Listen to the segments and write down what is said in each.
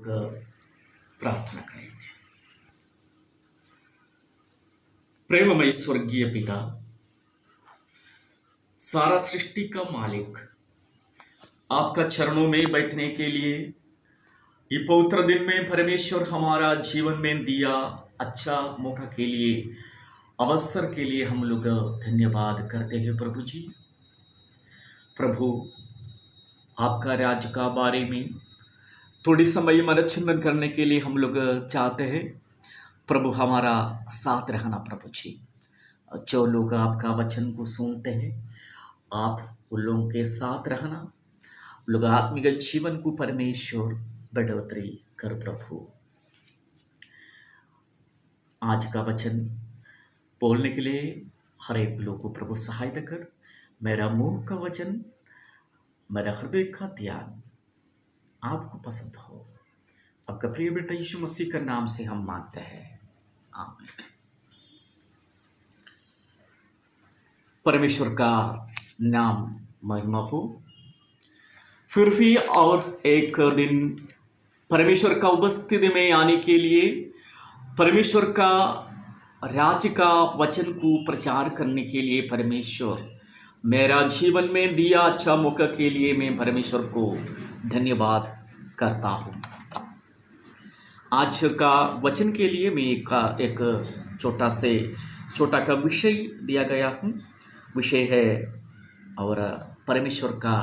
प्रार्थना करेंगे। प्रेममय स्वर्गीय पिता, सारा सृष्टि का मालिक, आपका चरणों में बैठने के लिए ये पवित्र दिन में परमेश्वर हमारा जीवन में दिया अच्छा मौका के लिए, अवसर के लिए हम लोग धन्यवाद करते हैं। प्रभु जी, प्रभु आपका राज्य का बारे में थोड़ी समय मनचिंतन करने के लिए हम लोग चाहते हैं। प्रभु हमारा साथ रहना। प्रभु जी, जो लोग आपका वचन को सुनते हैं, आप उन लोगों के साथ रहना। लोग आत्मिक जीवन को परमेश्वर बढ़ोतरी कर। प्रभु आज का वचन बोलने के लिए हर एक लोग को प्रभु सहायता कर। मेरा मुंह का वचन, मेरा हृदय का ध्यान आपको पसंद हो। आपका प्रिय बेटा यीशु मसीह का नाम से हम मांगते हैं, आमीन। परमेश्वर का नाम महिमा हो। फिर भी और एक दिन परमेश्वर का उपस्थिति में आने के लिए, परमेश्वर का राज्य का वचन को प्रचार करने के लिए परमेश्वर मेरा जीवन में दिया अच्छा मौका के लिए मैं परमेश्वर को धन्यवाद करता हूँ। आज का वचन के लिए मैं एक छोटा का विषय दिया गया हूँ। विषय है और परमेश्वर का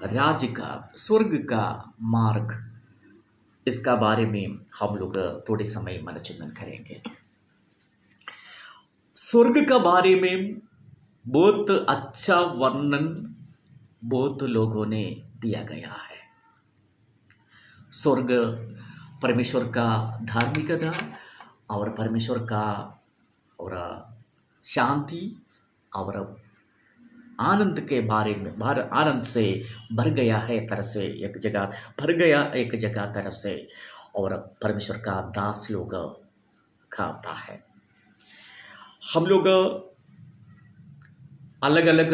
राज्य का, स्वर्ग का मार्ग। इसका बारे में हम लोग थोड़े समय मनचिंतन करेंगे। स्वर्ग का बारे में बहुत अच्छा वर्णन बहुत लोगों ने दिया गया है। स्वर्ग परमेश्वर का धार्मिकता और परमेश्वर का और शांति और आनंद के बारे में, आनंद से भर गया है तरह से, एक जगह भर गया एक जगह तरह से, और परमेश्वर का दास लोग खाता है। हम लोग अलग अलग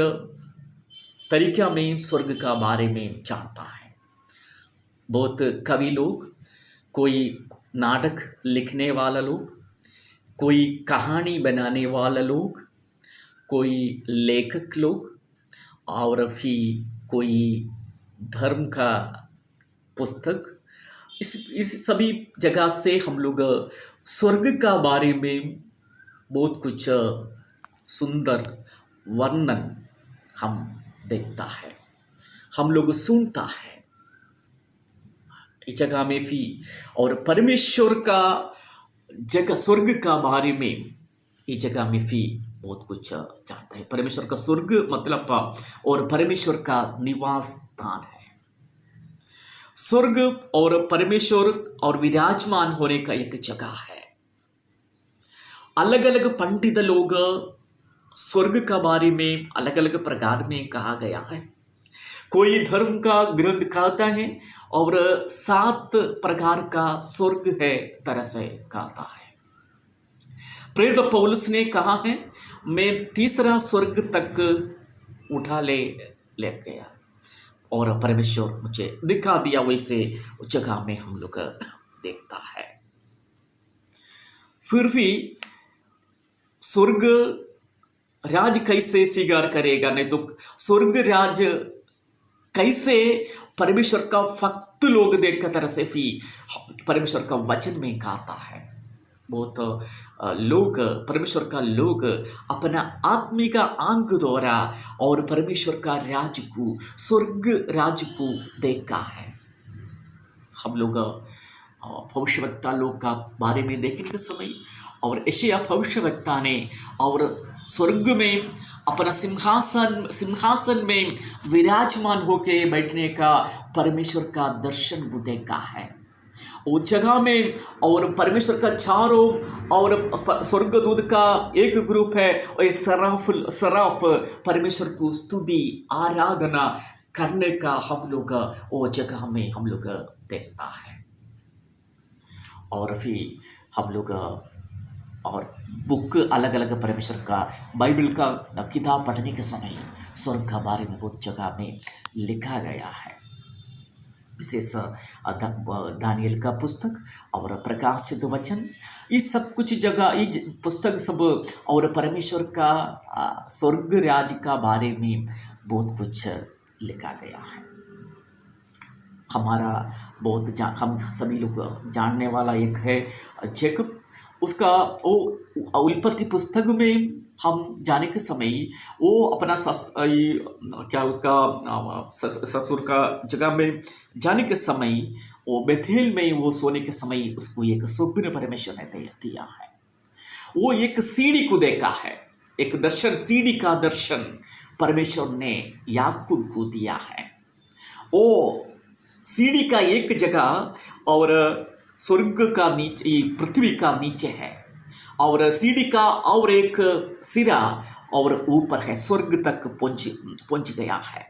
तरीक़ा में स्वर्ग का बारे में जानता है। बहुत कवि लोग, कोई नाटक लिखने वाला लोग, कोई कहानी बनाने वाला लोग, कोई लेखक लोग, और भी कोई धर्म का पुस्तक, इस सभी जगह से हम लोग स्वर्ग का बारे में बहुत कुछ सुंदर वर्णन हम देखता है, हम लोग सुनता है इस जगह में भी। और परमेश्वर का जगह, स्वर्ग का बारे में इस जगह में भी बहुत कुछ जानता है। परमेश्वर का स्वर्ग मतलब और परमेश्वर का निवास स्थान है। स्वर्ग और परमेश्वर और विराजमान होने का एक जगह है। अलग अलग पंडित लोग स्वर्ग का बारे में अलग अलग प्रकार में कहा गया है। कोई धर्म का ग्रंथ कहता है और 7 प्रकार का स्वर्ग है तरह से कहता है। प्रेरित पौलुस ने कहा है, मैं तीसरा स्वर्ग तक उठा ले गया और परमेश्वर मुझे दिखा दिया। वैसे उस जगह में हम लोग देखता है। फिर भी स्वर्ग राज कैसे स्वीकार करेगा? नहीं तो स्वर्ग राज कैसे परमेश्वर का भक्त लोग देख तरह से भी परमेश्वर का वचन में कहता है। बहुत लोग, परमेश्वर का लोग अपना आत्मिक आंख द्वारा और परमेश्वर का राज को, स्वर्ग राज को देखा है। हम लोग भविष्यवक्ता लोग का बारे में देखने समय, और यशायाह भविष्यवक्ता ने और स्वर्ग में अपना सिंहासन में विराजमान होके बैठने का परमेश्वर का दर्शन को देखा है। उस जगह में और परमेश्वर का चारों और स्वर्गदूत का एक ग्रुप है, और ये सराफ परमेश्वर को स्तुति आराधना करने का हम लोग वो जगह में हम लोग देखता है। और भी हम लोग और बुक अलग अलग परमेश्वर का, बाइबल का किताब पढ़ने के समय स्वर्ग का बारे में बहुत जगह में लिखा गया है। विशेष दानियल का पुस्तक और प्रकाशित वचन, ये सब कुछ जगह ये पुस्तक सब और परमेश्वर का स्वर्ग राज्य का बारे में बहुत कुछ लिखा गया है। हमारा हम सभी लोग जानने वाला एक है जेकब, उसका वो उत्पत्ति पुस्तक में हम जाने के समय वो अपना ससुर का जगह में जाने के समय वो बेथेल में वो सोने के समय उसको एक स्वप्न परमेश्वर ने दिया है। वो एक सीढ़ी को देखा है, एक दर्शन, सीढ़ी का दर्शन परमेश्वर ने याकूब को दिया है। वो सीढ़ी का एक जगह और स्वर्ग का नीचे, पृथ्वी का नीचे है, और सीढ़ी का और एक सिरा और ऊपर है, स्वर्ग तक पहुंच गया है।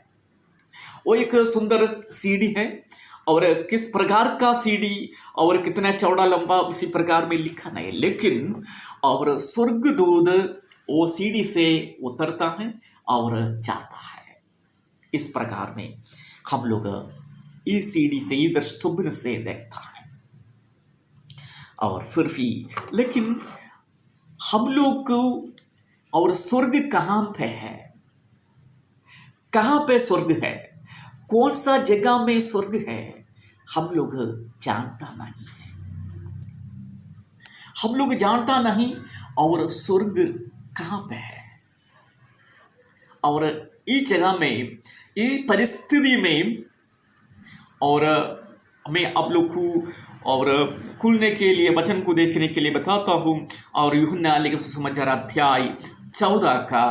वो एक सुंदर सीढ़ी है, और किस प्रकार का सीढ़ी और कितना चौड़ा लंबा उसी प्रकार में लिखा नहीं, लेकिन और स्वर्गदूत वो सीढ़ी से उतरता है और जाता है। इस प्रकार में हम लोग इस सीढ़ी से इधर स्वप्न से देखता है। और फिर भी लेकिन हम लोग को और स्वर्ग कहाँ पे है, कहाँ पे स्वर्ग है, कौन सा जगह में स्वर्ग है, हम लोग जानता नहीं है। हम लोग जानता नहीं और स्वर्ग कहाँ पे है। और इस जगह में, इस परिस्थिति में, और मैं आप लोग को और खुलने के लिए वचन को देखने के लिए बताता हूँ। और यूहन्ना लिखित सुसमाचार अध्याय 14 का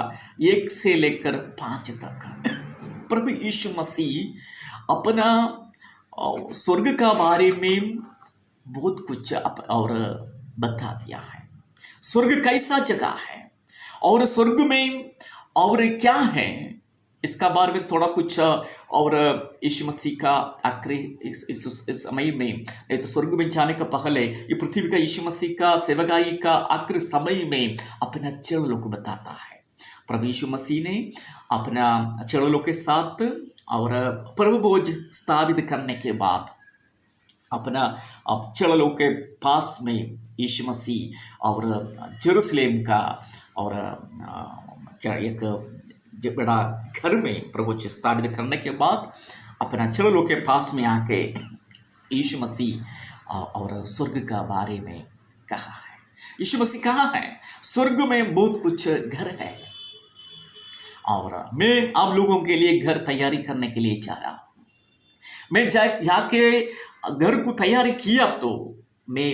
1 से लेकर 5 तक प्रभु यीशु मसीह अपना स्वर्ग का बारे में बहुत कुछ और बता दिया है। स्वर्ग कैसा जगह है और स्वर्ग में और क्या है, इसका बारे में थोड़ा कुछ और यीशु मसीह का आखिरी इस समय में, तो स्वर्ग में जाने का पहले ये पृथ्वी का यीशु मसीह का सेवकाई का आखिरी समय में अपना चेलों को बताता है। प्रभु यीशु मसीह ने अपना चेलों के साथ और प्रभु भोज स्थापित करने के बाद अपना चेलों के पास में यीशु मसीह और जेरूशलेम का और क्या एक बड़ा घर में प्रभु स्थापित करने के बाद अपना चेलों के पास में आके यीशु मसीह और स्वर्ग का बारे में कहा है। यीशु मसीह कहा है स्वर्ग में बहुत कुछ घर है और मैं आप लोगों के लिए घर तैयारी करने के लिए जा रहा हूँ। मैं जाके घर को तैयारी किया तो मैं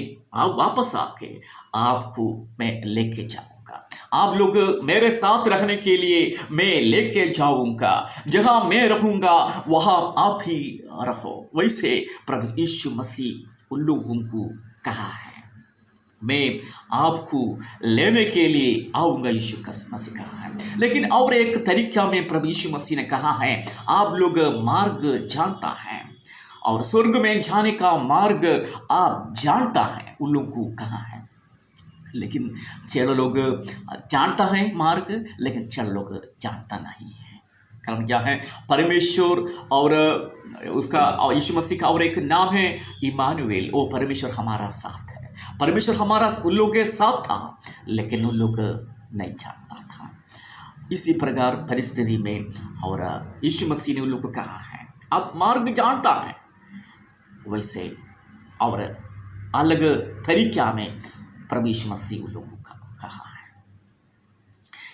वापस आके आपको मैं लेके जाऊंगा। आप लोग मेरे साथ रहने के लिए मैं लेके जाऊंगा। जहां मैं रहूंगा वहां आप ही रहो। वैसे प्रभु यीशु मसीह उन लोगों को कहा है मैं आपको लेने के लिए आऊंगा। यीशु मसीह कहा है। लेकिन और एक तरीका में प्रभु यीशु मसीह ने कहा है आप लोग मार्ग जानता है और स्वर्ग में जाने का मार्ग आप जानता है। उन लोगों को कहा है। लेकिन चेलो लोग जानता है मार्ग, लेकिन चेलो लोग जानता नहीं है। कारण क्या है? परमेश्वर और उसका यीशु मसीह का और एक नाम है इमानुएल। वो परमेश्वर हमारा साथ है। परमेश्वर हमारा उन लोगों के साथ था, लेकिन उन लोग नहीं जानता था। इसी प्रकार परिस्थिति में और यीशु मसीह ने उन लोगों को कहा है आप मार्ग जानता है। वैसे और अलग तरीका में प्रभु यीशु मसीह उन लोगों को कहा है।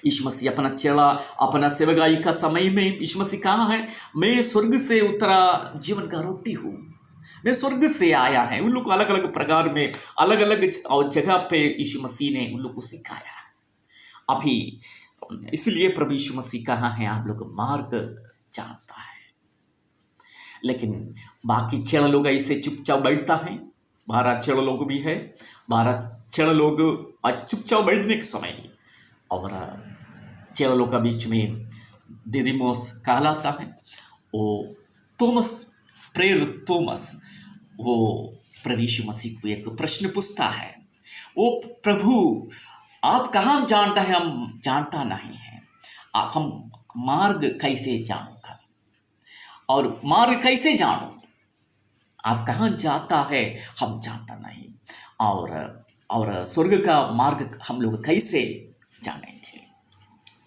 यीशु मसीह अपना चेला अपना सेवकाई का समय में यीशु मसीह कहा है मैं स्वर्ग से उतरा जीवन का रोटी हूँ, मैं स्वर्ग से आया है। उन लोग को अलग अलग प्रकार में अलग अलग जगह पे यीशु मसीह ने उन लोग को सिखाया है। अभी इसलिए प्रभु यीशु मसीह कहा है आप लोग मार्ग जानता है। लेकिन बाकी 6 लोग ऐसे चुपचाप बैठता है। 12 6 लोग भी है। 12 6 लोग आज चुपचाप बैठने के समय और 6 लोग का बीच में दिदिमोस कहलाता है। वो थॉमस, प्रेरित थॉमस, वो प्रभु यीशु मसीह को एक प्रश्न पूछता है वो प्रभु आप कहाँ जानता है? हम जानता नहीं है। हम मार्ग कैसे जानूंगा और मार्ग कैसे जानूं? आप कहाँ जाता है हम जानता नहीं। और और स्वर्ग का मार्ग हम लोग कैसे जानेंगे।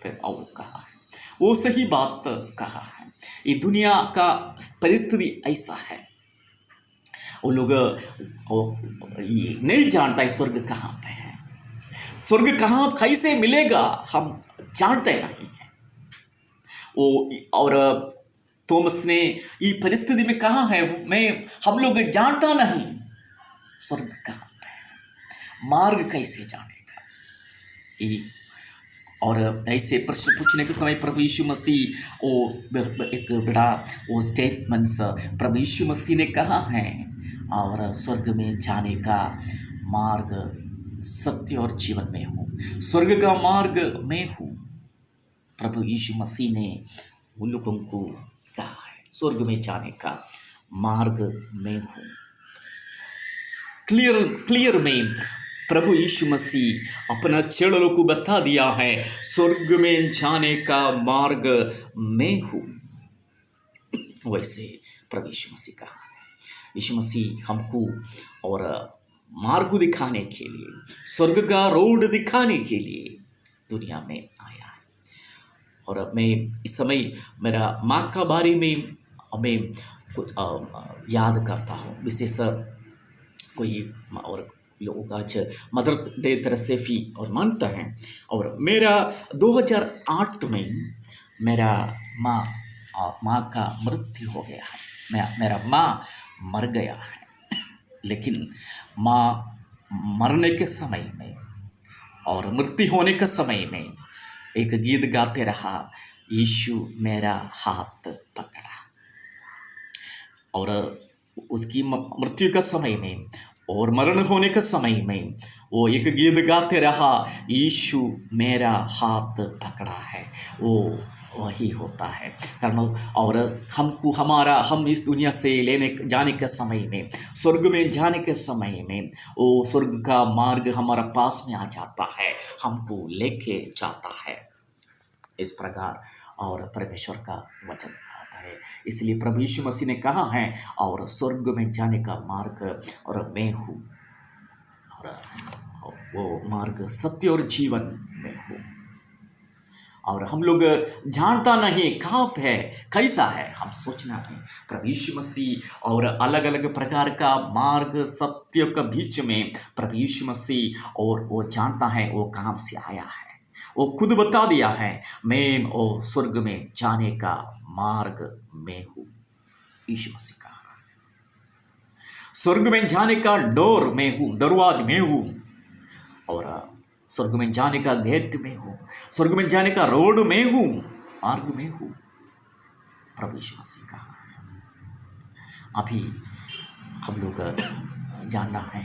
फिर और कहा है, वो सही बात कहा है। ये दुनिया का परिस्थिति ऐसा है, वो लोग ये नहीं जानता है स्वर्ग कहाँ पे है, स्वर्ग कहाँ कैसे मिलेगा हम जानते नहीं है। वो और थॉमस ने ये परिस्थिति में कहा है, मैं हम लोग जानता नहीं स्वर्ग कहाँ पे है, मार्ग कैसे जानेगा। ये और ऐसे प्रश्न पूछने के समय प्रभु यीशु मसीह वो एक बड़ा वो स्टेटमेंट्स प्रभु यीशु मसीह ने कहा है, और स्वर्ग में जाने का मार्ग सत्य और जीवन में हूँ, स्वर्ग का मार्ग मैं हूँ। प्रभु यीशु मसीह ने उन लोगों को कहा है स्वर्ग में जाने का मार्ग मैं हूँ। क्लियर में प्रभु यीशु मसीह अपना चेलों को बता दिया है, स्वर्ग में जाने का मार्ग मैं हूँ। वैसे प्रभु यीशु मसीह कहा है, यीशु मसीह हमको और मार्ग दिखाने के लिए, स्वर्ग का रोड दिखाने के लिए दुनिया में आया है। और मैं इस समय मेरा माँ का बारे में मैं याद करता हूँ, विशेष कोई और लोग आज मदर डे तरह से भी और मानता है। और मेरा 2008 में मेरा माँ का मृत्यु हो गया है, मेरा माँ मर गया है। लेकिन माँ मरने के समय में और मृत्यु होने के समय में एक गीत गाते रहा, यीशु मेरा हाथ पकड़ा। और उसकी मृत्यु का समय में और मरण होने के समय में वो एक गीत गाते रहा, यीशु मेरा हाथ पकड़ा है। वो वही होता है कारण। और हमको हम इस दुनिया से लेने जाने के समय में, स्वर्ग में जाने के समय में वो स्वर्ग का मार्ग हमारा पास में आ जाता है, हमको लेके जाता है। इस प्रकार और परमेश्वर का वचन आता है। इसलिए प्रभु यीशु मसीह ने कहा है, और स्वर्ग में जाने का मार्ग और मैं हूँ, और वो मार्ग सत्य और जीवन में हूँ। और हम लोग जानता नहीं कहाँ पे है, कैसा है, हम सोचना नहीं। प्रभु यीशु मसीह और अलग अलग प्रकार का मार्ग सत्य के बीच में प्रभु यीशु मसीह और वो जानता है वो कहाँ से आया है। वो खुद बता दिया है, मैं वो स्वर्ग में जाने का मार्ग मैं हूँ। यीशु मसीह कहा स्वर्ग में जाने का डोर मैं हूँ, दरवाज मैं हूँ, और स्वर्ग में जाने का गेट में हूँ, स्वर्ग में जाने का रोड में हूँ, मार्ग में हूँ। प्रभु यीशु मसीह कहा अभी हम लोग जानना है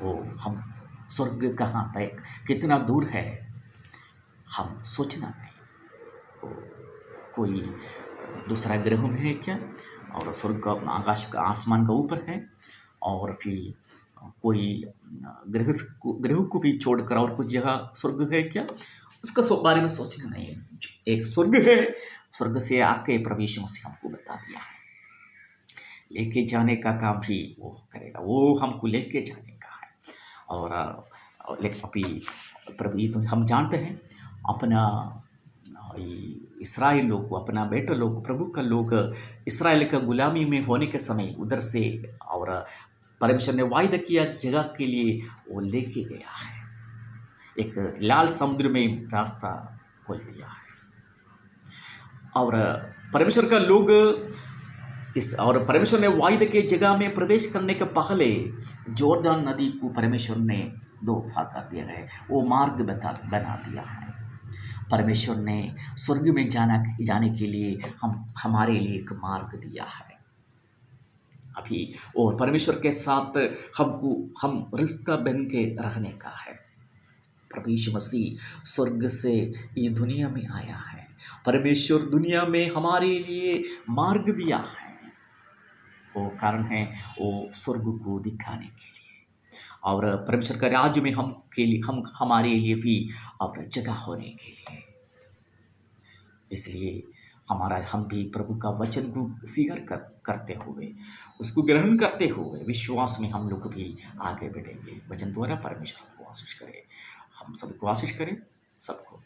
वो हम स्वर्ग कहाँ पे कितना दूर है, हम सोचना नहीं। कोई दूसरा ग्रह में है क्या, और स्वर्ग का आकाश का आसमान का ऊपर है, और फिर कोई ग्रह को भी छोड़कर और कुछ जगह स्वर्ग है क्या, उसका बारे में सोचना नहीं है। एक स्वर्ग है, स्वर्ग से आके प्रभु यीशु मसीह हमको बता दिया है, लेके जाने का काम भी वो करेगा, वो हमको लेके जाने का है। और लेकिन अभी प्रभु ये तो हम जानते हैं, अपना इस्राएल लोग को, अपना बेटा लोग, प्रभु का लोग इस्राएल का गुलामी में होने के समय उधर से, और परमेश्वर ने वायदा किया जगह के लिए वो लेके गया है, एक लाल समुद्र में रास्ता खोल दिया है। और परमेश्वर का लोग और परमेश्वर ने वायदे के जगह में प्रवेश करने के पहले जोर्दान नदी को परमेश्वर ने 2 भाग कर दिया है, वो मार्ग बना दिया है। परमेश्वर ने स्वर्ग में जाने के लिए हमारे लिए एक मार्ग दिया है। अभी और परमेश्वर के साथ हम रिश्ता बन के रहने का है। प्रभु यीशु मसीह स्वर्ग से ये दुनिया में आया है, परमेश्वर दुनिया में हमारे लिए मार्ग दिया है। वो कारण है वो स्वर्ग को दिखाने के लिए, और परमेश्वर का राज्य में हमारे लिए भी और जगह होने के लिए। इसलिए हम भी प्रभु का वचन को स्वीकार करते हुए, उसको ग्रहण करते हुए विश्वास में हम लोग भी आगे बढ़ेंगे। वचन द्वारा परमेश्वर को आशीष करे, हम सबको आशीष करें सबको।